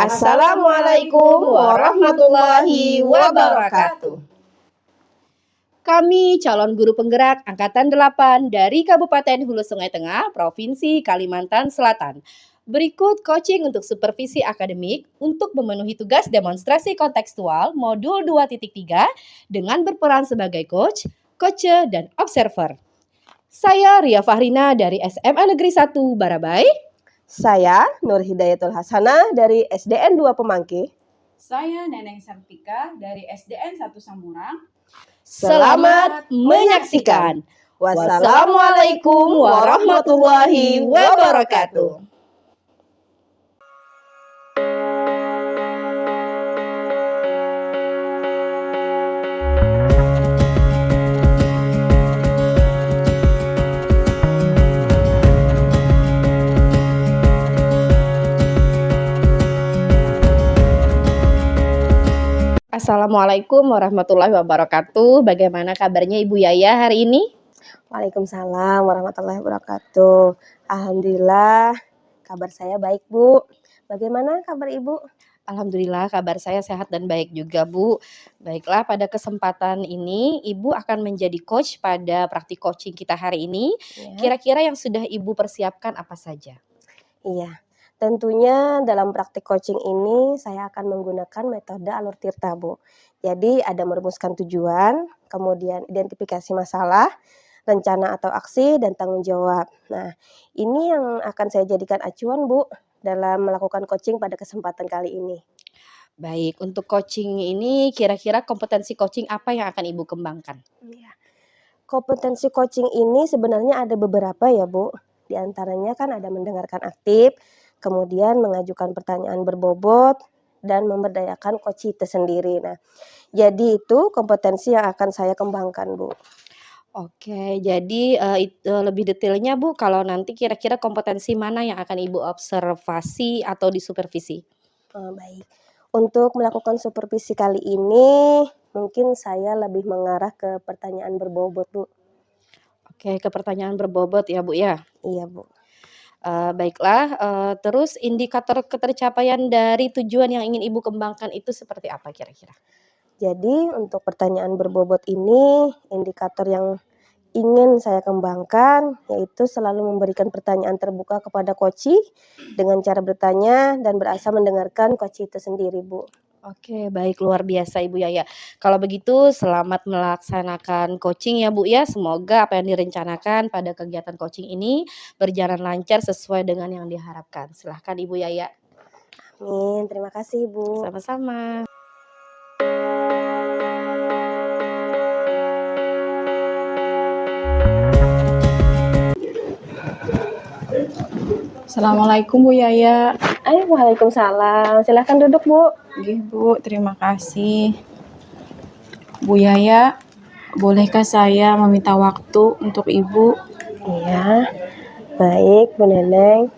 Assalamualaikum warahmatullahi wabarakatuh. Kami calon guru penggerak Angkatan 8 dari Kabupaten Hulu Sungai Tengah, Provinsi Kalimantan Selatan. Berikut coaching untuk supervisi akademik untuk memenuhi tugas demonstrasi kontekstual modul 2.3 dengan berperan sebagai coach, coacher, dan observer. Saya Ria Fahrina dari SMA Negeri 1 Barabai. Saya Nur Hidayatul Hasanah dari SDN 2 Pemangki. Saya Neneng Sartika dari SDN 1 Samurang. Selamat menyaksikan. Wassalamualaikum warahmatullahi wabarakatuh. Assalamualaikum warahmatullahi wabarakatuh. Bagaimana kabarnya Ibu Yaya hari ini? Waalaikumsalam warahmatullahi wabarakatuh. Alhamdulillah, kabar saya baik, Bu. Bagaimana kabar Ibu? Alhamdulillah kabar saya sehat dan baik juga, Bu. Baiklah, pada kesempatan ini Ibu akan menjadi coach pada praktik coaching kita hari ini. Kira-kira yang sudah Ibu persiapkan apa saja? Iya. Tentunya dalam praktik coaching ini saya akan menggunakan metode alur tirta, Bu. Jadi ada merumuskan tujuan, kemudian identifikasi masalah, rencana atau aksi, dan tanggung jawab. Nah, ini yang akan saya jadikan acuan, Bu, dalam melakukan coaching pada kesempatan kali ini. Baik, untuk coaching ini kira-kira kompetensi coaching apa yang akan Ibu kembangkan? Iya. Kompetensi coaching ini sebenarnya ada beberapa ya, Bu. Di antaranya kan ada mendengarkan aktif, kemudian mengajukan pertanyaan berbobot, dan memberdayakan coach itu sendiri. Nah, jadi itu kompetensi yang akan saya kembangkan, Bu. Oke, jadi lebih detailnya Bu, kalau nanti kira-kira kompetensi mana yang akan Ibu observasi atau disupervisi? Baik. Untuk melakukan supervisi kali ini, mungkin saya lebih mengarah ke pertanyaan berbobot, Bu. Oke, ke pertanyaan berbobot ya Bu ya? Iya, Bu. Baiklah, terus indikator ketercapaian dari tujuan yang ingin Ibu kembangkan itu seperti apa kira-kira? Jadi untuk pertanyaan berbobot ini, indikator yang ingin saya kembangkan yaitu selalu memberikan pertanyaan terbuka kepada coach dengan cara bertanya dan berasa mendengarkan coach itu sendiri, Bu. Oke, baik, luar biasa Ibu Yaya. Kalau begitu selamat melaksanakan coaching ya Bu ya. Semoga apa yang direncanakan pada kegiatan coaching ini berjalan lancar sesuai dengan yang diharapkan. Silahkan Ibu Yaya. Amin, terima kasih Bu. Sama-sama. Assalamualaikum Bu Yaya. Waalaikumsalam. Silahkan duduk, Bu. Oke Bu, terima kasih. Bu Yaya, bolehkah saya meminta waktu untuk Ibu? Iya, baik Bu Neneng.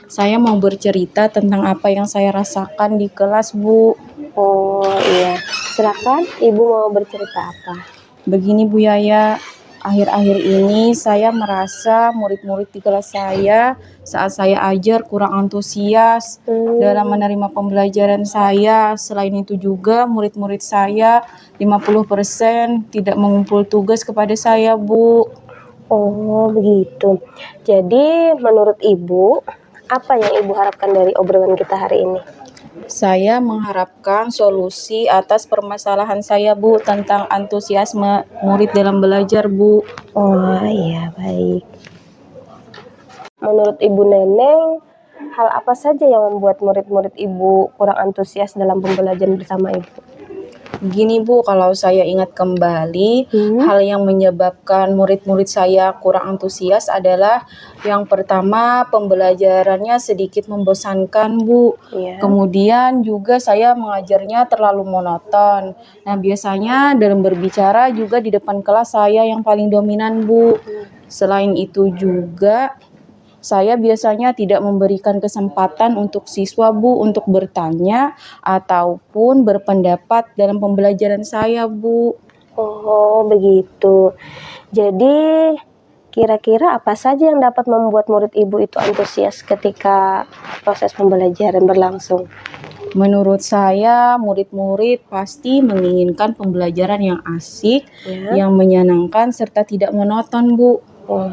Saya mau bercerita tentang apa yang saya rasakan di kelas, Bu. Oh iya, silakan Ibu mau bercerita apa? Begini Bu Yaya, akhir-akhir ini saya merasa murid-murid di kelas saya saat saya ajar kurang antusias dalam menerima pembelajaran saya. Selain itu juga murid-murid saya 50% tidak mengumpul tugas kepada saya, Bu. Oh begitu. Jadi menurut Ibu, apa yang Ibu harapkan dari obrolan kita hari ini? Saya mengharapkan solusi atas permasalahan saya, Bu, tentang antusiasme murid dalam belajar, Bu. Oh iya, baik. Menurut Ibu Neneng, hal apa saja yang membuat murid-murid Ibu kurang antusias dalam pembelajaran bersama Ibu? Gini Bu, kalau saya ingat kembali, hal yang menyebabkan murid-murid saya kurang antusias adalah yang pertama pembelajarannya sedikit membosankan Bu. Kemudian juga saya mengajarnya terlalu monoton. Nah biasanya dalam berbicara juga di depan kelas saya yang paling dominan Bu. Selain itu juga saya biasanya tidak memberikan kesempatan untuk siswa Bu untuk bertanya ataupun berpendapat dalam pembelajaran saya Bu. Oh begitu. Jadi kira-kira apa saja yang dapat membuat murid Ibu itu antusias ketika proses pembelajaran berlangsung? Menurut saya, murid-murid pasti menginginkan pembelajaran yang asik, Ya. yang menyenangkan, serta tidak monoton, Bu. Oh,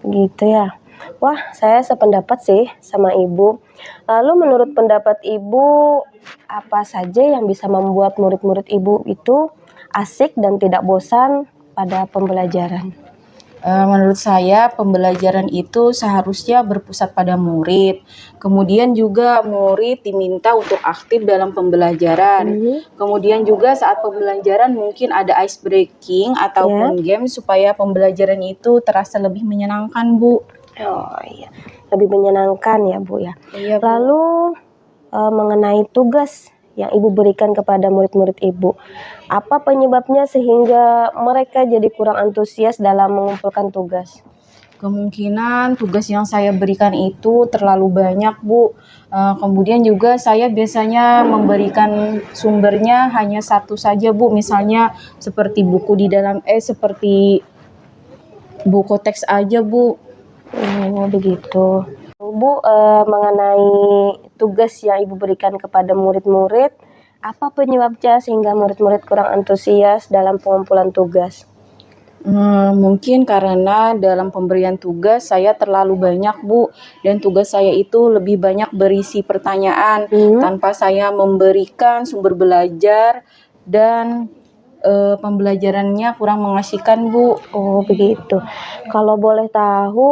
gitu ya. Wah, saya sependapat sih sama Ibu. Lalu menurut pendapat Ibu, apa saja yang bisa membuat murid-murid Ibu itu asik dan tidak bosan pada pembelajaran? Menurut saya, pembelajaran itu seharusnya berpusat pada murid. Kemudian juga murid diminta untuk aktif dalam pembelajaran. Kemudian juga saat pembelajaran mungkin ada ice breaking ataupun game supaya pembelajaran itu terasa lebih menyenangkan, Bu. Oh iya, lebih menyenangkan ya Bu ya. Iya, Bu. Lalu mengenai tugas yang Ibu berikan kepada murid-murid Ibu, apa penyebabnya sehingga mereka jadi kurang antusias dalam mengumpulkan tugas? Kemungkinan tugas yang saya berikan itu terlalu banyak, Bu. Kemudian juga saya biasanya memberikan sumbernya hanya satu saja, Bu. Misalnya seperti buku di dalam seperti buku teks aja, Bu. Oh, begitu. Bu, mengenai tugas yang Ibu berikan kepada murid-murid, apa penyebabnya sehingga murid-murid kurang antusias dalam pengumpulan tugas? Mungkin karena dalam pemberian tugas saya terlalu banyak, Bu, dan tugas saya itu lebih banyak berisi pertanyaan tanpa saya memberikan sumber belajar dan pembelajarannya kurang mengasihkan, Bu. Oh, begitu. Kalau boleh tahu,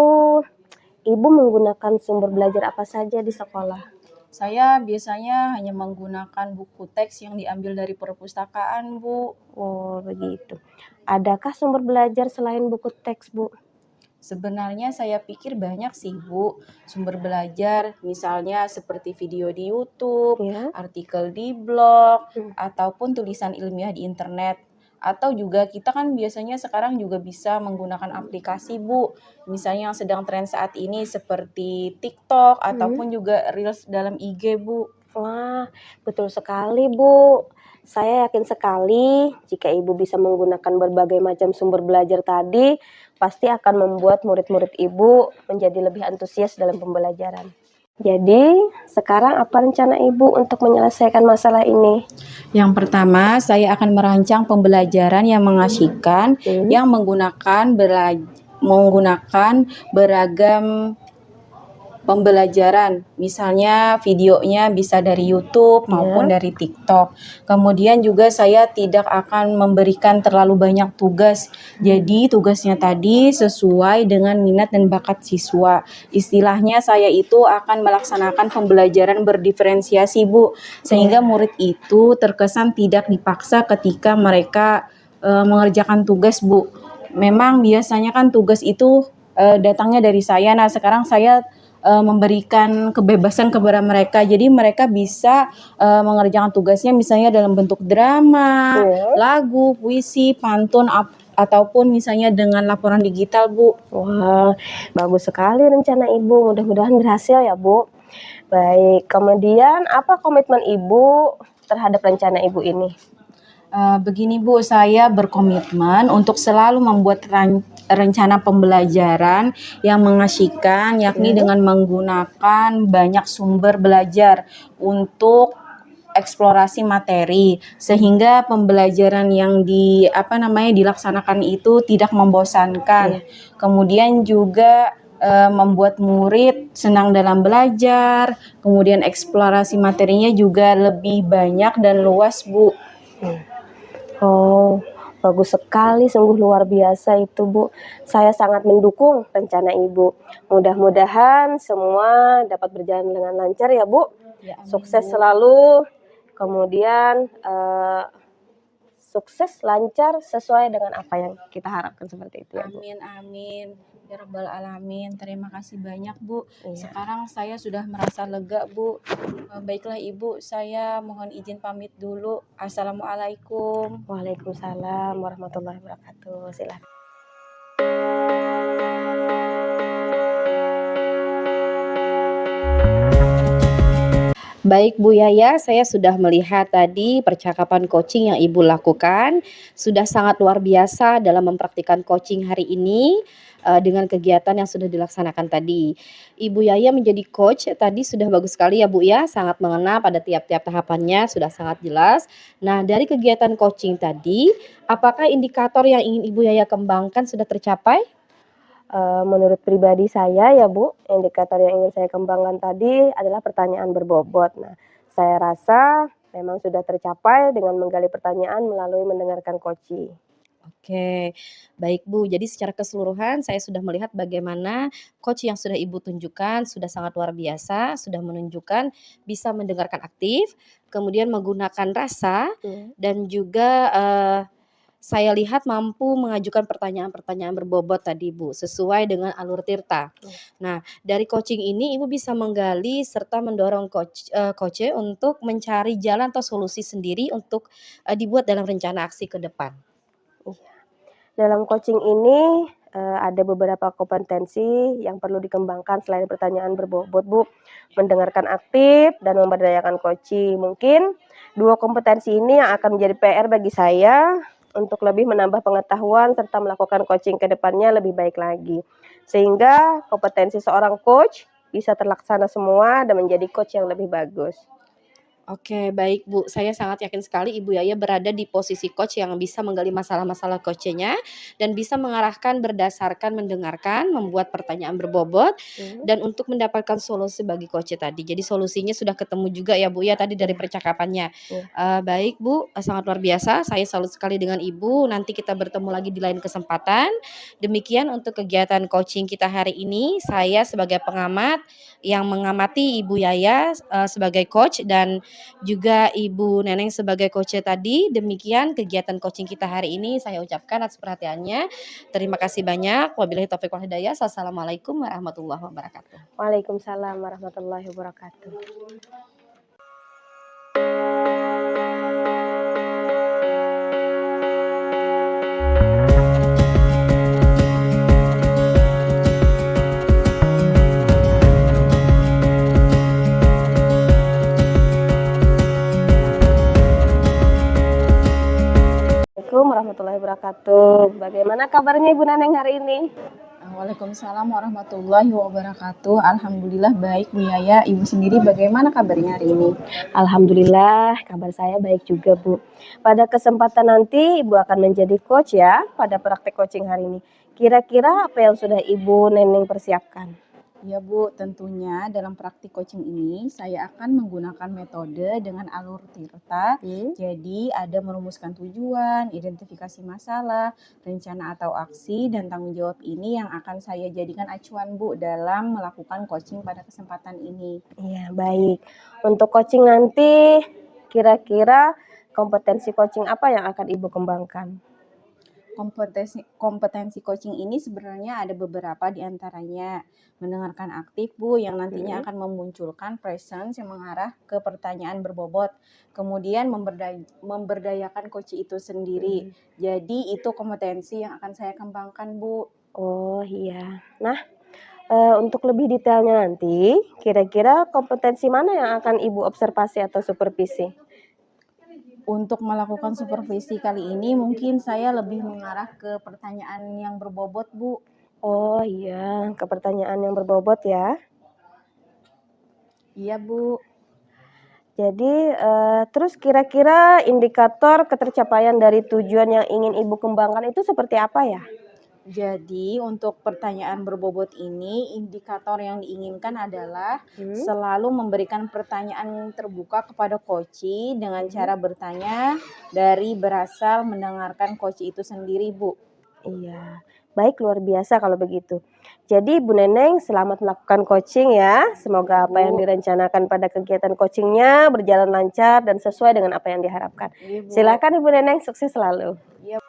Ibu menggunakan sumber belajar apa saja di sekolah? Saya biasanya hanya menggunakan buku teks yang diambil dari perpustakaan, Bu. Oh, begitu. Adakah sumber belajar selain buku teks, Bu? Sebenarnya saya pikir banyak sih, Bu, sumber belajar, misalnya seperti video di YouTube, artikel di blog, ataupun tulisan ilmiah di internet. Atau juga kita kan biasanya sekarang juga bisa menggunakan aplikasi, Bu. Misalnya yang sedang tren saat ini seperti TikTok ataupun juga Reels dalam IG, Bu. Wah, betul sekali, Bu. Saya yakin sekali jika Ibu bisa menggunakan berbagai macam sumber belajar tadi, pasti akan membuat murid-murid Ibu menjadi lebih antusias dalam pembelajaran. Jadi, sekarang apa rencana Ibu untuk menyelesaikan masalah ini? Yang pertama, saya akan merancang pembelajaran yang mengasihkan, yang menggunakan beragam pembelajaran. Misalnya videonya bisa dari YouTube maupun dari TikTok. Kemudian juga saya tidak akan memberikan terlalu banyak tugas. Jadi tugasnya tadi sesuai dengan minat dan bakat siswa. Istilahnya saya itu akan melaksanakan pembelajaran berdiferensiasi, Bu. Sehingga murid itu terkesan tidak dipaksa ketika mereka mengerjakan tugas, Bu. Memang biasanya kan tugas itu datangnya dari saya. Nah, sekarang saya memberikan kebebasan kepada mereka. Jadi mereka bisa mengerjakan tugasnya misalnya dalam bentuk drama, lagu, puisi, pantun, ataupun misalnya dengan laporan digital, Bu. Wah, bagus sekali rencana Ibu. Mudah-mudahan berhasil ya, Bu. Baik, kemudian apa komitmen Ibu terhadap rencana Ibu ini? Begini, Bu, saya berkomitmen untuk selalu membuat rencana pembelajaran yang mengasihkan, yakni dengan menggunakan banyak sumber belajar untuk eksplorasi materi, sehingga pembelajaran yang dilaksanakan itu tidak membosankan. Kemudian juga membuat murid senang dalam belajar, kemudian eksplorasi materinya juga lebih banyak dan luas, Bu. Oh, bagus sekali, sungguh luar biasa itu, Bu. Saya sangat mendukung rencana Ibu. Mudah-mudahan semua dapat berjalan dengan lancar ya, Bu. Ya, amin, Sukses Bu. selalu, kemudian sukses, lancar, sesuai dengan apa yang kita harapkan seperti itu ya, Bu. Amin, amin. Ya Rabbal Alamin. Terima kasih banyak, Bu. Iya. Sekarang saya sudah merasa lega, Bu. Baiklah Ibu, saya mohon izin pamit dulu. Assalamualaikum. Waalaikumsalam warahmatullahi wabarakatuh. Silakan. Baik Bu Yaya, saya sudah melihat tadi percakapan coaching yang Ibu lakukan, sudah sangat luar biasa dalam mempraktikkan coaching hari ini, dengan kegiatan yang sudah dilaksanakan tadi. Ibu Yaya menjadi coach tadi sudah bagus sekali ya Bu ya, sangat mengena pada tiap-tiap tahapannya, sudah sangat jelas. Nah, dari kegiatan coaching tadi, apakah indikator yang ingin Ibu Yaya kembangkan sudah tercapai? Menurut pribadi saya ya Bu, indikator yang ingin saya kembangkan tadi adalah pertanyaan berbobot. Nah, saya rasa memang sudah tercapai dengan menggali pertanyaan melalui mendengarkan coaching. Oke, baik Bu. Jadi secara keseluruhan saya sudah melihat bagaimana coach yang sudah Ibu tunjukkan sudah sangat luar biasa, sudah menunjukkan bisa mendengarkan aktif, kemudian menggunakan rasa Iya, dan juga, saya lihat mampu mengajukan pertanyaan-pertanyaan berbobot tadi Bu, sesuai dengan alur tirta. iya. Nah, dari coaching ini Ibu bisa menggali serta mendorong coach untuk mencari jalan atau solusi sendiri untuk, dibuat dalam rencana aksi ke depan. Iya. Dalam coaching ini, ada beberapa kompetensi yang perlu dikembangkan selain pertanyaan berbobot, Bu. Mendengarkan aktif dan memberdayakan coaching. Mungkin 2 kompetensi ini yang akan menjadi PR bagi saya untuk lebih menambah pengetahuan serta melakukan coaching ke depannya lebih baik lagi. Sehingga kompetensi seorang coach bisa terlaksana semua dan menjadi coach yang lebih bagus. Oke, baik Bu. Saya sangat yakin sekali Ibu Yaya berada di posisi coach yang bisa menggali masalah-masalah coachnya dan bisa mengarahkan berdasarkan mendengarkan, membuat pertanyaan berbobot, Mhm, dan untuk mendapatkan solusi bagi coach tadi. Jadi solusinya sudah ketemu juga ya Bu ya tadi dari iya, percakapannya. iya. Baik Bu, sangat luar biasa. Saya salut sekali dengan Ibu. Nanti kita bertemu lagi di lain kesempatan. Demikian untuk kegiatan coaching kita hari ini. Saya sebagai pengamat yang mengamati Ibu Yaya sebagai coach dan juga Ibu Neneng sebagai coach tadi. Demikian kegiatan coaching kita hari ini saya ucapkan atas perhatiannya. Terima kasih banyak. Wabillahi taufiq wal hidayah. Wassalamualaikum warahmatullahi wabarakatuh. Waalaikumsalam warahmatullahi wabarakatuh. Assalamualaikum warahmatullahi wabarakatuh. Bagaimana kabarnya Ibu Neneng hari ini? Waalaikumsalam warahmatullahi wabarakatuh. Alhamdulillah baik Bu Yaya. Ibu sendiri bagaimana kabarnya hari ini? Alhamdulillah, kabar saya baik juga, Bu. Pada kesempatan nanti Ibu akan menjadi coach ya pada praktek coaching hari ini. Kira-kira apa yang sudah Ibu Neneng persiapkan? Ya Bu, tentunya dalam praktik coaching ini saya akan menggunakan metode dengan alur tirta. Jadi ada merumuskan tujuan, identifikasi masalah, rencana atau aksi, dan tanggung jawab ini yang akan saya jadikan acuan Bu dalam melakukan coaching pada kesempatan ini. Iya, baik. Untuk coaching nanti, kira-kira kompetensi coaching apa yang akan Ibu kembangkan? Kompetensi coaching ini sebenarnya ada beberapa di antaranya mendengarkan aktif Bu yang nantinya akan memunculkan presence yang mengarah ke pertanyaan berbobot. Kemudian memberdayakan coach itu sendiri. Jadi itu kompetensi yang akan saya kembangkan Bu. Oh iya. Nah, untuk lebih detailnya nanti, kira-kira kompetensi mana yang akan Ibu observasi atau supervisi? Untuk melakukan supervisi kali ini mungkin saya lebih mengarah ke pertanyaan yang berbobot Bu. Oh iya, ke pertanyaan yang berbobot ya. Iya Bu. Jadi, terus kira-kira indikator ketercapaian dari tujuan yang ingin Ibu kembangkan itu seperti apa ya? Jadi untuk pertanyaan berbobot ini indikator yang diinginkan adalah selalu memberikan pertanyaan terbuka kepada coach dengan cara bertanya dari berasal mendengarkan coach itu sendiri Bu. Iya, baik luar biasa kalau begitu. Jadi Bu Neneng selamat melakukan coaching ya. Semoga apa yang Bu. direncanakan pada kegiatan coachingnya berjalan lancar dan sesuai dengan apa yang diharapkan. Iya, Bu. Silakan Ibu Neneng, sukses selalu. Iya.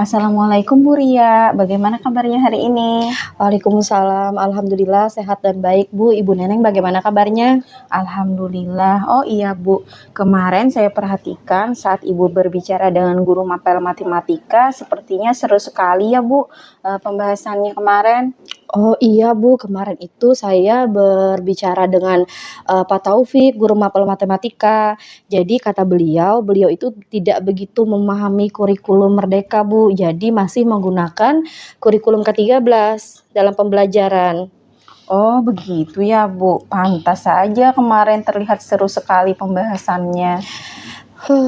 Assalamualaikum Bu Ria, bagaimana kabarnya hari ini? Waalaikumsalam, alhamdulillah sehat dan baik Bu. Ibu Neneng bagaimana kabarnya? Alhamdulillah. Oh iya Bu, kemarin saya perhatikan saat Ibu berbicara dengan guru mapel matematika, sepertinya seru sekali ya Bu pembahasannya kemarin. Oh iya Bu, kemarin itu saya berbicara dengan Pak Taufik, guru mapel matematika. Jadi kata beliau itu tidak begitu memahami kurikulum Merdeka Bu. Jadi masih menggunakan kurikulum ke-13 dalam pembelajaran. Oh begitu ya Bu, pantas saja kemarin terlihat seru sekali pembahasannya.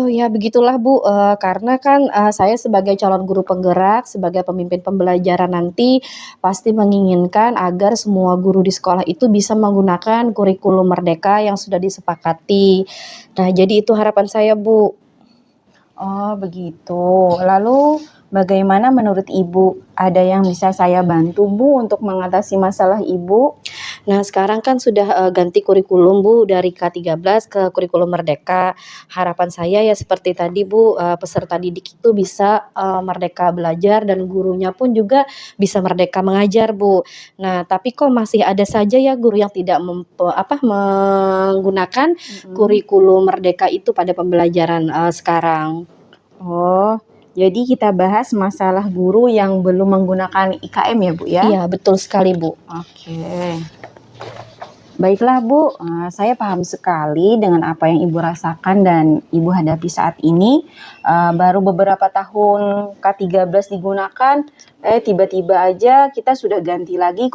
Ya begitulah Bu, karena kan, saya sebagai calon guru penggerak, sebagai pemimpin pembelajaran nanti, pasti menginginkan agar semua guru di sekolah itu bisa menggunakan kurikulum Merdeka yang sudah disepakati. Nah, jadi itu harapan saya Bu. Oh begitu. Lalu bagaimana menurut Ibu? Ada yang bisa saya bantu Bu untuk mengatasi masalah Ibu? Nah, sekarang kan sudah, ganti kurikulum Bu, dari K13 ke kurikulum Merdeka. Harapan saya ya seperti tadi Bu, peserta didik itu bisa, merdeka belajar dan gurunya pun juga bisa merdeka mengajar Bu. Nah, tapi kok masih ada saja ya guru yang tidak menggunakan kurikulum Merdeka itu pada pembelajaran, sekarang. Oh, jadi kita bahas masalah guru yang belum menggunakan IKM ya Bu ya? Iya, betul sekali Bu. Oke. Baiklah Bu, saya paham sekali dengan apa yang Ibu rasakan dan Ibu hadapi saat ini. Baru beberapa tahun K13 digunakan, tiba-tiba aja kita sudah ganti lagi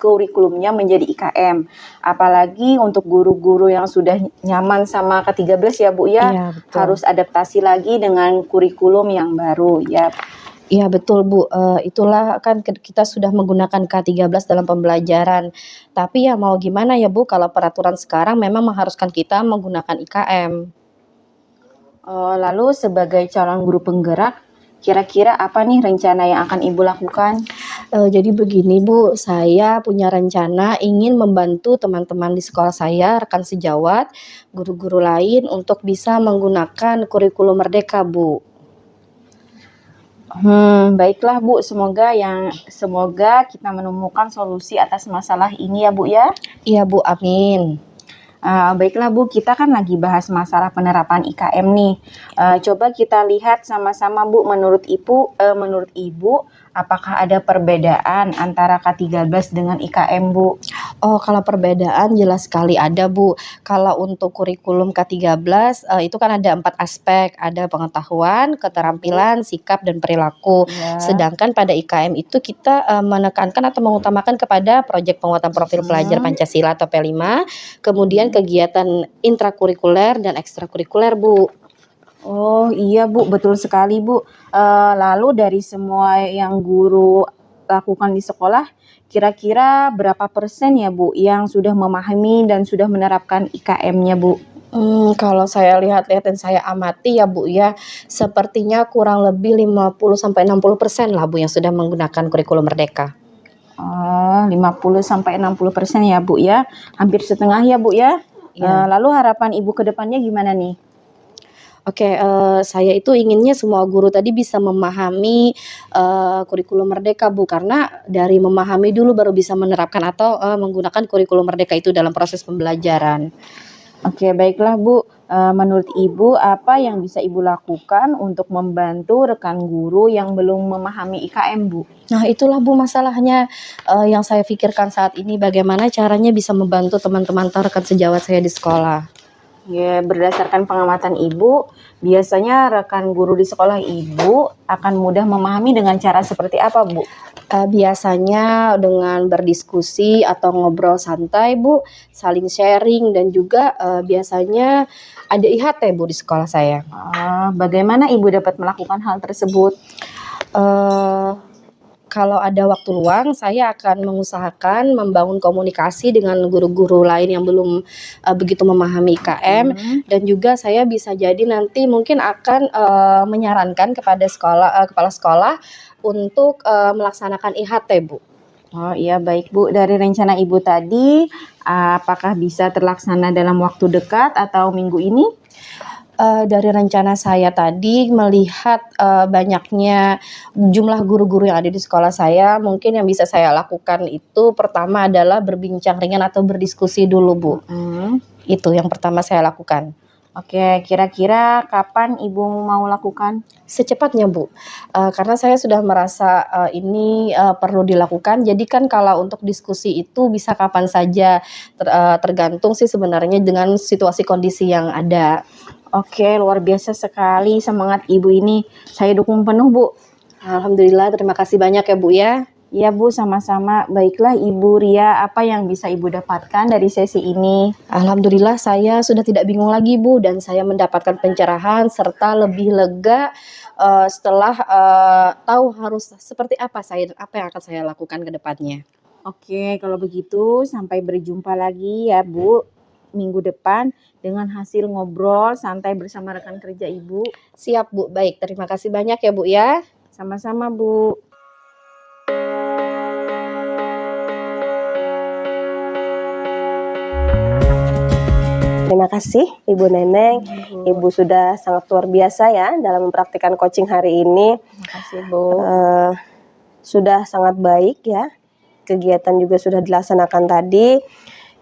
kurikulumnya menjadi IKM. Apalagi untuk guru-guru yang sudah nyaman sama K13 ya Bu ya, Iya, betul. harus adaptasi lagi dengan kurikulum yang baru ya. Iya betul Bu, itulah kan kita sudah menggunakan K13 dalam pembelajaran. Tapi ya mau gimana ya Bu, kalau peraturan sekarang memang mengharuskan kita menggunakan IKM. Lalu sebagai calon guru penggerak, kira-kira apa nih rencana yang akan Ibu lakukan? Jadi begini Bu, saya punya rencana ingin membantu teman-teman di sekolah saya, rekan sejawat, guru-guru lain untuk bisa menggunakan kurikulum Merdeka Bu. Baiklah Bu, semoga kita menemukan solusi atas masalah ini ya Bu ya. Iya Bu, amin. Baiklah Bu, kita kan lagi bahas masalah penerapan IKM nih. Coba kita lihat sama-sama Bu, menurut Ibu, apakah ada perbedaan antara K13 dengan IKM Bu? Oh, kalau perbedaan jelas sekali ada Bu. Kalau untuk kurikulum K13, itu kan ada 4 aspek, ada pengetahuan, keterampilan, sikap, dan perilaku. Ya. Sedangkan pada IKM itu kita, menekankan atau mengutamakan kepada proyek penguatan profil pelajar Pancasila atau P5, kemudian kegiatan intrakurikuler dan ekstrakurikuler Bu. Oh iya Bu, betul sekali Bu. Lalu dari semua yang guru lakukan di sekolah, kira-kira berapa persen ya Bu yang sudah memahami dan sudah menerapkan IKM-nya Bu? Kalau saya lihat-lihat dan saya amati ya Bu ya, sepertinya kurang lebih 50-60% lah Bu yang sudah menggunakan kurikulum Merdeka. 50-60% ya Bu ya, hampir setengah ya Bu ya. Iya. Lalu harapan Ibu ke depannya gimana nih? Oke, saya itu inginnya semua guru tadi bisa memahami, kurikulum Merdeka Bu, karena dari memahami dulu baru bisa menerapkan atau, menggunakan kurikulum Merdeka itu dalam proses pembelajaran. Oke, baiklah Bu. Menurut Ibu, apa yang bisa Ibu lakukan untuk membantu rekan guru yang belum memahami IKM Bu? Nah itulah Bu masalahnya, yang saya pikirkan saat ini bagaimana caranya bisa membantu teman-teman atau rekan sejawat saya di sekolah. Ya, berdasarkan pengamatan Ibu, biasanya rekan guru di sekolah Ibu akan mudah memahami dengan cara seperti apa Bu? Biasanya dengan berdiskusi atau ngobrol santai Bu, saling sharing dan juga, biasanya ada IHT Bu di sekolah saya. Bagaimana Ibu dapat melakukan hal tersebut? Kalau ada waktu luang, saya akan mengusahakan membangun komunikasi dengan guru-guru lain yang belum, begitu memahami IKM, dan juga saya bisa jadi nanti mungkin akan, menyarankan kepada kepala sekolah untuk, melaksanakan IHT Bu. Oh iya baik Bu, dari rencana Ibu tadi, apakah bisa terlaksana dalam waktu dekat atau minggu ini? Dari rencana saya tadi melihat, banyaknya jumlah guru-guru yang ada di sekolah saya, mungkin yang bisa saya lakukan itu pertama adalah berbincang ringan atau berdiskusi dulu, Bu. Mhm. Itu yang pertama saya lakukan. Oke, kira-kira kapan Ibu mau lakukan? Secepatnya, Bu, karena saya sudah merasa, ini, perlu dilakukan. Jadi kan kalau untuk diskusi itu bisa kapan saja, tergantung sih sebenarnya dengan situasi kondisi yang ada. Oke, luar biasa sekali semangat Ibu ini. Saya dukung penuh, Bu. Alhamdulillah, terima kasih banyak ya, Bu, ya. Iya, Bu, sama-sama. Baiklah, Ibu Ria, apa yang bisa Ibu dapatkan dari sesi ini? Alhamdulillah saya sudah tidak bingung lagi, Bu, dan saya mendapatkan pencerahan serta lebih lega, setelah, tahu harus seperti apa yang akan saya lakukan ke depannya. Oke, kalau begitu sampai berjumpa lagi ya, Bu, minggu depan dengan hasil ngobrol santai bersama rekan kerja Ibu. Siap, Bu, baik. Terima kasih banyak ya, Bu, ya. Sama-sama, Bu. Terima kasih Ibu Neneng. Ibu sudah sangat luar biasa ya dalam mempraktikkan coaching hari ini. Terima kasih, Bu. Sudah sangat baik ya. Kegiatan juga sudah dilaksanakan tadi.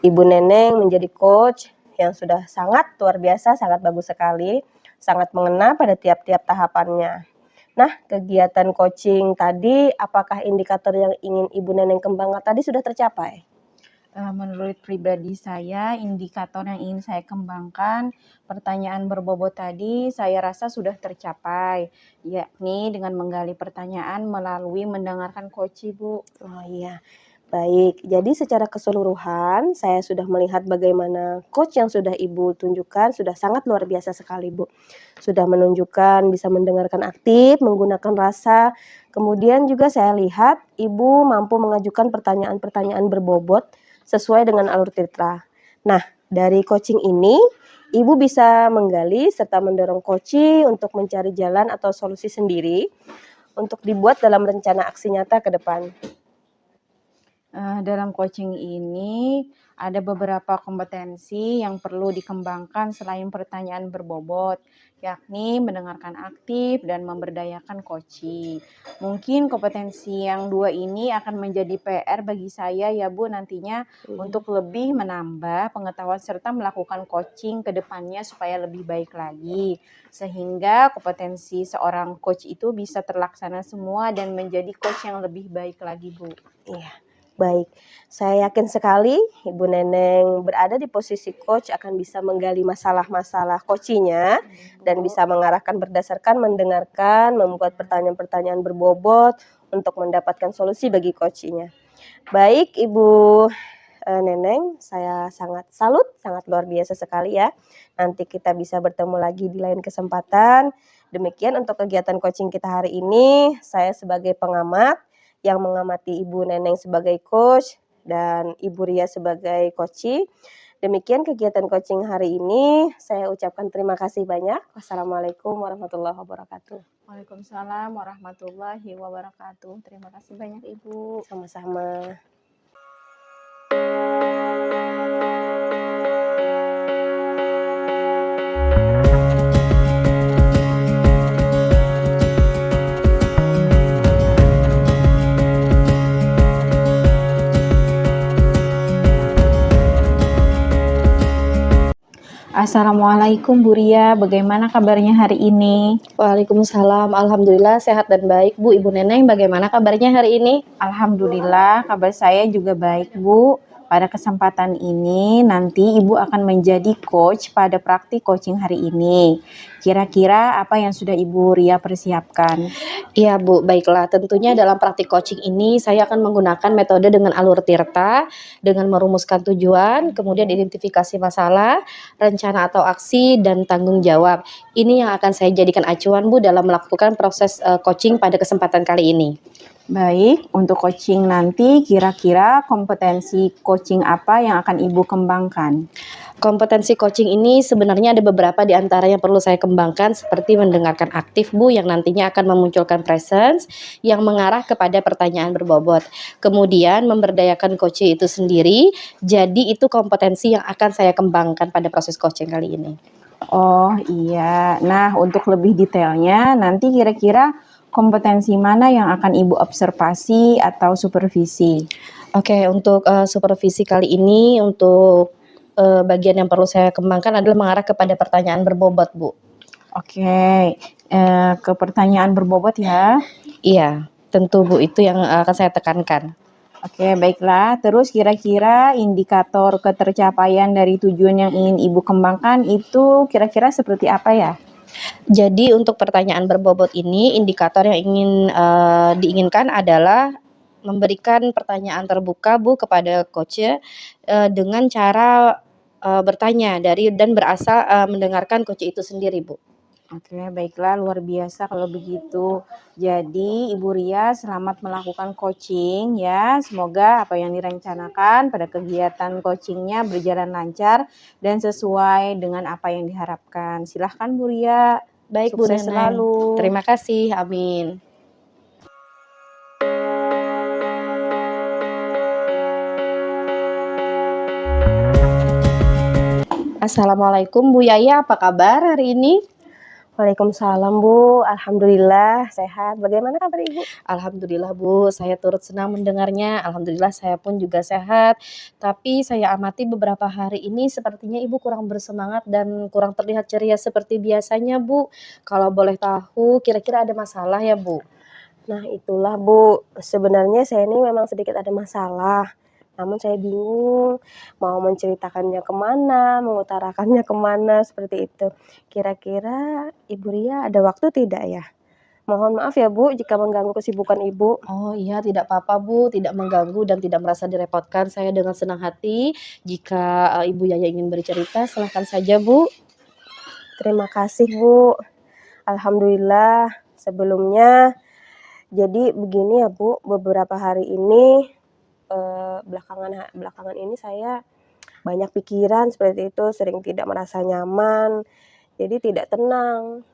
Ibu Neneng menjadi coach yang sudah sangat luar biasa, sangat bagus sekali, sangat mengena pada tiap-tiap tahapannya. Nah, kegiatan coaching tadi, apakah indikator yang ingin Ibu Neneng kembangkan tadi sudah tercapai? Menurut pribadi saya, indikator yang ingin saya kembangkan, pertanyaan berbobot tadi saya rasa sudah tercapai, yakni dengan menggali pertanyaan melalui mendengarkan coach, Bu. Oh iya, baik. Jadi secara keseluruhan saya sudah melihat bagaimana coach yang sudah Ibu tunjukkan sudah sangat luar biasa sekali, Bu. Sudah menunjukkan bisa mendengarkan aktif, menggunakan rasa. Kemudian juga saya lihat Ibu mampu mengajukan pertanyaan-pertanyaan berbobot sesuai dengan alur tirta. Nah, dari coaching ini Ibu bisa menggali serta mendorong coach untuk mencari jalan atau solusi sendiri untuk dibuat dalam rencana aksi nyata ke depan. Dalam coaching ini ada beberapa kompetensi yang perlu dikembangkan selain pertanyaan berbobot, yakni mendengarkan aktif dan memberdayakan coach. Mungkin kompetensi yang dua ini akan menjadi PR bagi saya ya, Bu, nantinya untuk lebih menambah pengetahuan serta melakukan coaching ke depannya supaya lebih baik lagi. Sehingga kompetensi seorang coach itu bisa terlaksana semua dan menjadi coach yang lebih baik lagi, Bu. Iya. Baik, saya yakin sekali Ibu Neneng berada di posisi coach akan bisa menggali masalah-masalah coaching-nya dan bisa mengarahkan berdasarkan mendengarkan, membuat pertanyaan-pertanyaan berbobot untuk mendapatkan solusi bagi coaching-nya. Baik, Ibu Neneng, saya sangat salut, sangat luar biasa sekali ya. Nanti kita bisa bertemu lagi di lain kesempatan. Demikian untuk kegiatan coaching kita hari ini. Saya sebagai pengamat yang mengamati Ibu Neneng sebagai coach dan Ibu Ria sebagai coach. Demikian kegiatan coaching hari ini. Saya ucapkan terima kasih banyak. Wassalamualaikum warahmatullahi wabarakatuh. Waalaikumsalam warahmatullahi wabarakatuh. Terima kasih banyak, Ibu. Sama-sama. Assalamualaikum, Bu Ria. Bagaimana kabarnya hari ini? Waalaikumsalam, alhamdulillah sehat dan baik, Bu. Ibu Neneng bagaimana kabarnya hari ini? Alhamdulillah, kabar saya juga baik, Bu. Pada kesempatan ini, nanti Ibu akan menjadi coach pada praktik coaching hari ini. Kira-kira apa yang sudah Ibu Ria persiapkan? Iya, Bu, baiklah. Tentunya dalam praktik coaching ini saya akan menggunakan metode dengan alur tirta, dengan merumuskan tujuan, kemudian identifikasi masalah, rencana atau aksi, dan tanggung jawab. Ini yang akan saya jadikan acuan, Bu, dalam melakukan proses coaching pada kesempatan kali ini. Baik, untuk coaching nanti kira-kira kompetensi coaching apa yang akan Ibu kembangkan? Kompetensi coaching ini sebenarnya ada beberapa di antara yang perlu saya kembangkan seperti mendengarkan aktif, Bu, yang nantinya akan memunculkan presence yang mengarah kepada pertanyaan berbobot. Kemudian memberdayakan coach itu sendiri, jadi itu kompetensi yang akan saya kembangkan pada proses coaching kali ini. Oh iya. Nah, untuk lebih detailnya, nanti kira-kira kompetensi mana yang akan Ibu observasi atau supervisi? Oke, untuk, supervisi kali ini untuk, bagian yang perlu saya kembangkan adalah mengarah kepada pertanyaan berbobot, Bu. Oke, ke pertanyaan berbobot ya. Iya, tentu, Bu, itu yang akan saya tekankan. Oke, baiklah. Terus kira-kira indikator ketercapaian dari tujuan yang ingin Ibu kembangkan itu kira-kira seperti apa ya? Jadi untuk pertanyaan berbobot ini, indikator yang diinginkan adalah memberikan pertanyaan terbuka, Bu, kepada coach-nya, dengan cara, bertanya dan berasal, mendengarkan coach itu sendiri, Bu. Oke, baiklah, luar biasa kalau begitu. Jadi, Ibu Ria selamat melakukan coaching ya. Semoga apa yang direncanakan pada kegiatan coachingnya berjalan lancar dan sesuai dengan apa yang diharapkan. Silahkan Bu Ria, Baik, Bu sukses Neneng. selalu. Terima kasih, amin. Assalamualaikum Bu Yaya, apa kabar hari ini? Waalaikumsalam Bu, alhamdulillah sehat. Bagaimana kabar Ibu? Alhamdulillah Bu, saya turut senang mendengarnya. Alhamdulillah saya pun juga sehat. Tapi saya amati beberapa hari ini sepertinya Ibu kurang bersemangat dan kurang terlihat ceria seperti biasanya Bu. Kalau boleh tahu kira-kira ada masalah ya Bu? Nah itulah Bu, sebenarnya saya ini memang sedikit ada masalah. Namun saya bingung mau menceritakannya kemana, mengutarakannya kemana, seperti itu. Kira-kira Ibu Ria ada waktu tidak ya? Mohon maaf ya Bu jika mengganggu kesibukan Ibu. Oh iya, tidak apa-apa Bu, tidak mengganggu dan tidak merasa direpotkan. Saya dengan senang hati jika Ibu Yaya ingin bercerita, silahkan saja Bu. Terima kasih Bu. Alhamdulillah sebelumnya. Jadi begini ya Bu, beberapa hari ini belakangan ini saya banyak pikiran seperti itu, sering tidak merasa nyaman, jadi tidak tenang.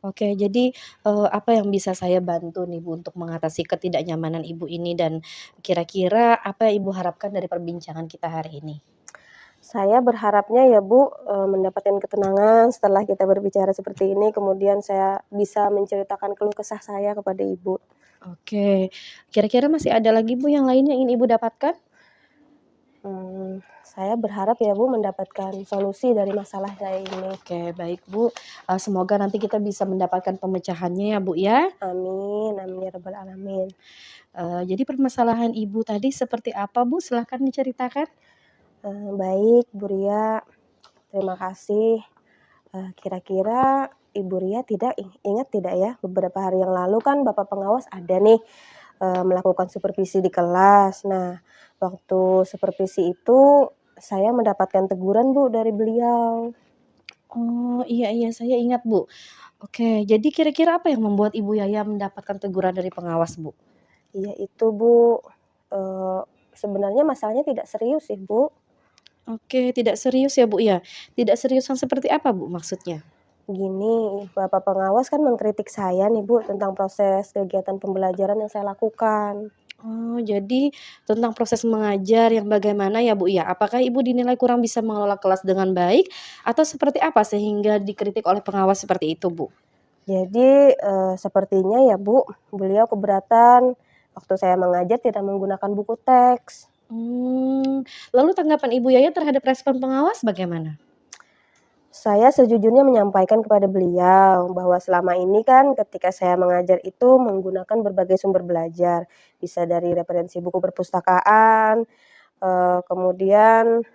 Oke, jadi, apa yang bisa saya bantu nih Bu untuk mengatasi ketidaknyamanan Ibu ini dan kira-kira apa yang Ibu harapkan dari perbincangan kita hari ini? Saya berharapnya ya Bu, mendapatkan ketenangan setelah kita berbicara seperti ini, kemudian saya bisa menceritakan keluh kesah saya kepada Ibu. Oke, kira-kira masih ada lagi Bu yang lain yang ingin Ibu dapatkan? Saya berharap ya Bu mendapatkan solusi dari masalah saya ini. Oke, baik Bu, semoga nanti kita bisa mendapatkan pemecahannya ya Bu ya. Amin amin ya rabbal alamin. Jadi permasalahan Ibu tadi seperti apa Bu? Silahkan diceritakan. Baik Bu Ria, terima kasih. Kira-kira Ibu Ria ingat tidak ya, beberapa hari yang lalu kan Bapak pengawas ada nih, melakukan supervisi di kelas. Nah, waktu supervisi itu saya mendapatkan teguran Bu dari beliau. Oh, iya iya, saya ingat Bu. Oke, jadi kira-kira apa yang membuat Ibu Yaya mendapatkan teguran dari pengawas Bu? Iya itu Bu, sebenarnya masalahnya tidak serius sih Bu. Oke, tidak serius ya Bu ya? Tidak seriusan seperti apa Bu maksudnya? Gini, Bapak pengawas kan mengkritik saya nih Bu tentang proses kegiatan pembelajaran yang saya lakukan. Oh, jadi tentang proses mengajar yang bagaimana ya Bu ya? Apakah Ibu dinilai kurang bisa mengelola kelas dengan baik atau seperti apa sehingga dikritik oleh pengawas seperti itu Bu? Jadi, sepertinya ya Bu, beliau keberatan waktu saya mengajar tidak menggunakan buku teks. Lalu tanggapan Ibu Yaya terhadap respon pengawas bagaimana? Saya sejujurnya menyampaikan kepada beliau bahwa selama ini kan ketika saya mengajar itu menggunakan berbagai sumber belajar, bisa dari referensi buku perpustakaan, kemudian,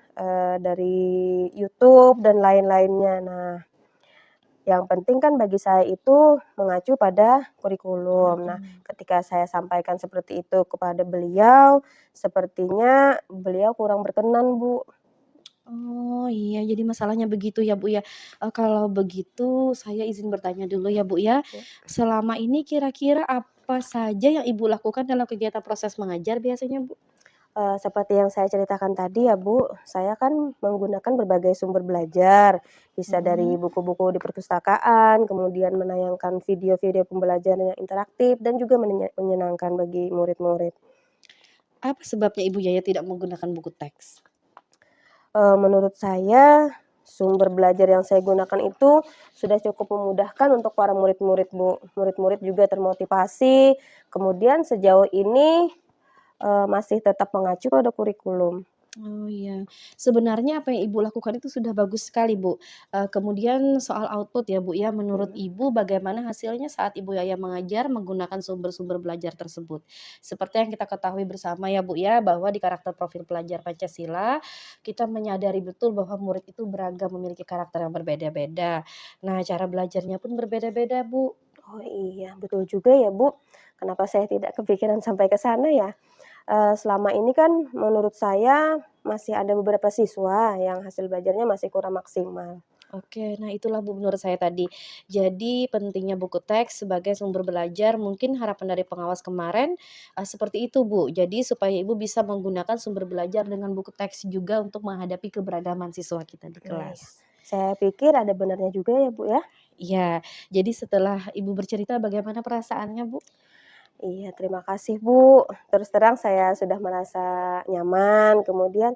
dari YouTube dan lain-lainnya. Nah, yang penting kan bagi saya itu mengacu pada kurikulum. Nah, ketika saya sampaikan seperti itu kepada beliau, sepertinya beliau kurang berkenan, Bu. Oh iya, jadi masalahnya begitu ya Bu ya. Kalau begitu saya izin bertanya dulu ya Bu ya. Ya. Selama ini kira-kira apa saja yang Ibu lakukan dalam kegiatan proses mengajar biasanya Bu? Seperti yang saya ceritakan tadi ya Bu, saya kan menggunakan berbagai sumber belajar, bisa dari Mhm. buku-buku di perpustakaan, kemudian menayangkan video-video pembelajaran yang interaktif dan juga menyenangkan bagi murid-murid. Apa sebabnya Ibu Yaya tidak menggunakan buku teks? Menurut saya, Sumber belajar yang saya gunakan itu sudah cukup memudahkan untuk para murid-murid, Bu. Murid-murid juga termotivasi, kemudian sejauh ini, masih tetap mengacu pada kurikulum. Oh iya, sebenarnya apa yang Ibu lakukan itu sudah bagus sekali, Bu. Kemudian soal output ya, Bu, ya, menurut Mhm. Ibu bagaimana hasilnya saat Ibu Yaya mengajar menggunakan sumber-sumber belajar tersebut? Seperti yang kita ketahui bersama ya, Bu, ya, bahwa di karakter profil pelajar Pancasila, kita menyadari betul bahwa murid itu beragam, memiliki karakter yang berbeda-beda. Nah, cara belajarnya pun berbeda-beda, Bu. Oh iya, betul juga ya, Bu. Kenapa saya tidak kepikiran sampai ke sana ya? Selama ini kan menurut saya masih ada beberapa siswa yang hasil belajarnya masih kurang maksimal. Oke, nah itulah Bu menurut saya tadi. Jadi pentingnya buku teks sebagai sumber belajar mungkin harapan dari pengawas kemarin, seperti itu Bu. Jadi supaya Ibu bisa menggunakan sumber belajar dengan buku teks juga untuk menghadapi keberagaman siswa kita di Nah ya, kelas. saya pikir ada benarnya juga ya, Bu, ya. Iya, jadi setelah Ibu bercerita bagaimana perasaannya Bu? Iya, terima kasih, Bu. Terus terang saya sudah merasa nyaman, kemudian,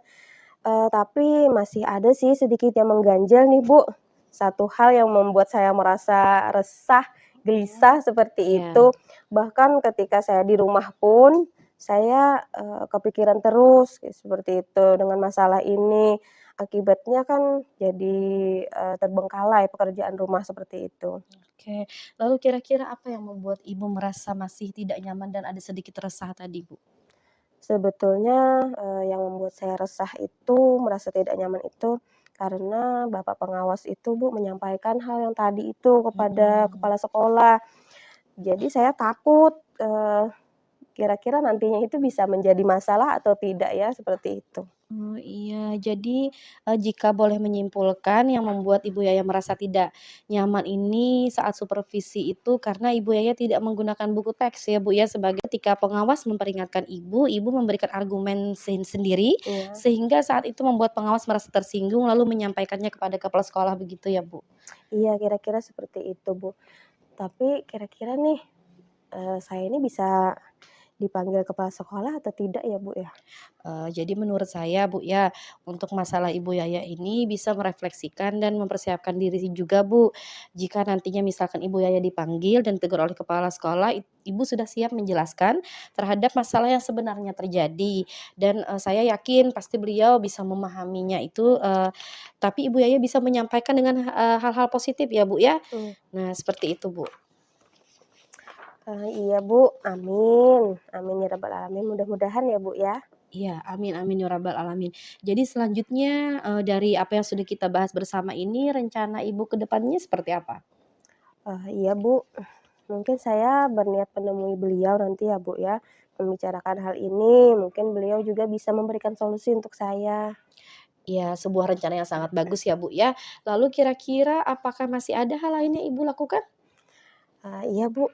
tapi masih ada sih sedikit yang mengganjal nih, Bu. Satu hal yang membuat saya merasa resah, gelisah seperti Iya. itu, bahkan ketika saya di rumah pun saya, kepikiran terus seperti itu dengan masalah ini. Akibatnya kan jadi, terbengkalai pekerjaan rumah seperti itu. Oke, lalu kira-kira apa yang membuat Ibu merasa masih tidak nyaman dan ada sedikit resah tadi Bu? Sebetulnya, yang membuat saya resah itu, merasa tidak nyaman itu, karena Bapak pengawas itu, Bu, menyampaikan hal yang tadi itu kepada Mhm. kepala sekolah. Jadi saya takut, kira-kira nantinya itu bisa menjadi masalah atau tidak ya, seperti itu. Oh iya, jadi, jika boleh menyimpulkan yang membuat Ibu Yaya merasa tidak nyaman ini saat supervisi itu karena Ibu Yaya tidak menggunakan buku teks ya, Bu, ya, sebagai ketika pengawas memperingatkan Ibu, Ibu memberikan argumen sendiri, Iya. sehingga saat itu membuat pengawas merasa tersinggung lalu menyampaikannya kepada kepala sekolah begitu ya, Bu? Iya, kira-kira seperti itu, Bu. Tapi kira-kira nih, saya ini bisa dipanggil kepala sekolah atau tidak ya, Bu, ya? Jadi menurut saya Bu ya, untuk masalah Ibu Yaya ini bisa merefleksikan dan mempersiapkan diri juga Bu. Jika nantinya misalkan Ibu Yaya dipanggil dan ditegur oleh kepala sekolah, Ibu sudah siap menjelaskan terhadap masalah yang sebenarnya terjadi. Dan, saya yakin pasti beliau bisa memahaminya itu, tapi Ibu Yaya bisa menyampaikan dengan, hal-hal positif ya Bu ya. Mmm. Nah seperti itu Bu. Iya, Bu, amin. Amin ya rabbal alamin, mudah-mudahan ya, Bu, ya. Iya, amin amin ya rabbal alamin. Jadi selanjutnya, dari apa yang sudah kita bahas bersama ini, rencana Ibu ke depannya seperti apa? Iya, Bu, mungkin saya berniat menemui beliau nanti ya, Bu, ya, membicarakan hal ini, mungkin beliau juga bisa memberikan solusi untuk saya. Iya, sebuah rencana yang sangat bagus ya, Bu, ya. Lalu kira-kira apakah masih ada hal lain yang Ibu lakukan? Iya, Bu,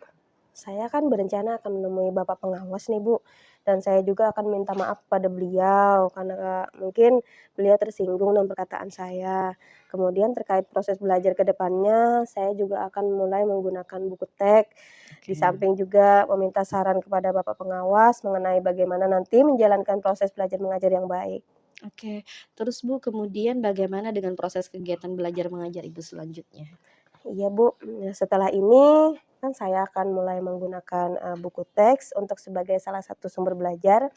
saya kan berencana akan menemui Bapak pengawas nih, Bu, dan saya juga akan minta maaf kepada beliau karena mungkin beliau tersinggung dengan perkataan saya. Kemudian terkait proses belajar ke depannya, saya juga akan mulai menggunakan buku teks, di Oke. samping juga meminta saran kepada Bapak pengawas mengenai bagaimana nanti menjalankan proses belajar mengajar yang baik. Oke. Terus, Bu, kemudian bagaimana dengan proses kegiatan belajar mengajar Ibu selanjutnya? Iya, Bu, setelah ini kan saya akan mulai menggunakan, buku teks untuk sebagai salah satu sumber belajar,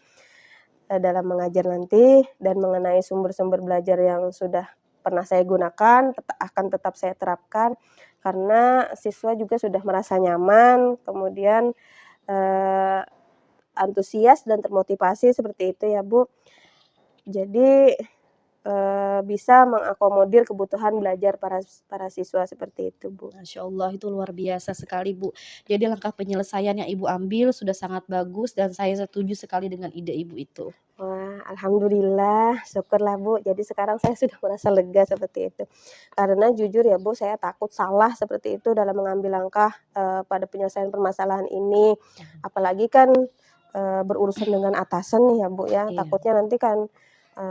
dalam mengajar nanti dan mengenai sumber-sumber belajar yang sudah pernah saya gunakan akan tetap saya terapkan karena siswa juga sudah merasa nyaman, kemudian, eee, antusias dan termotivasi seperti itu ya, Bu. Jadi, bisa mengakomodir kebutuhan belajar para para siswa seperti itu, Bu. Masya Allah, itu luar biasa sekali, Bu. Jadi langkah penyelesaian yang Ibu ambil sudah sangat bagus dan saya setuju sekali dengan ide Ibu itu. Wah, alhamdulillah, syukurlah, Bu. Jadi sekarang saya sudah merasa lega seperti itu. Karena jujur ya, Bu, saya takut salah seperti itu dalam mengambil langkah, pada penyelesaian permasalahan ini. Apalagi kan, berurusan dengan atasan nih ya, Bu, ya. Iya. Takutnya nanti kan,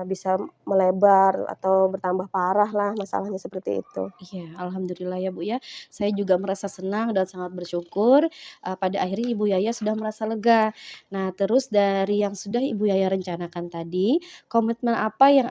bisa melebar atau bertambah parah lah masalahnya seperti itu. Iya, alhamdulillah ya, Bu, ya. Saya juga merasa senang dan sangat bersyukur, pada akhirnya Ibu Yaya sudah merasa lega. Nah, terus dari yang sudah Ibu Yaya rencanakan tadi, komitmen apa yang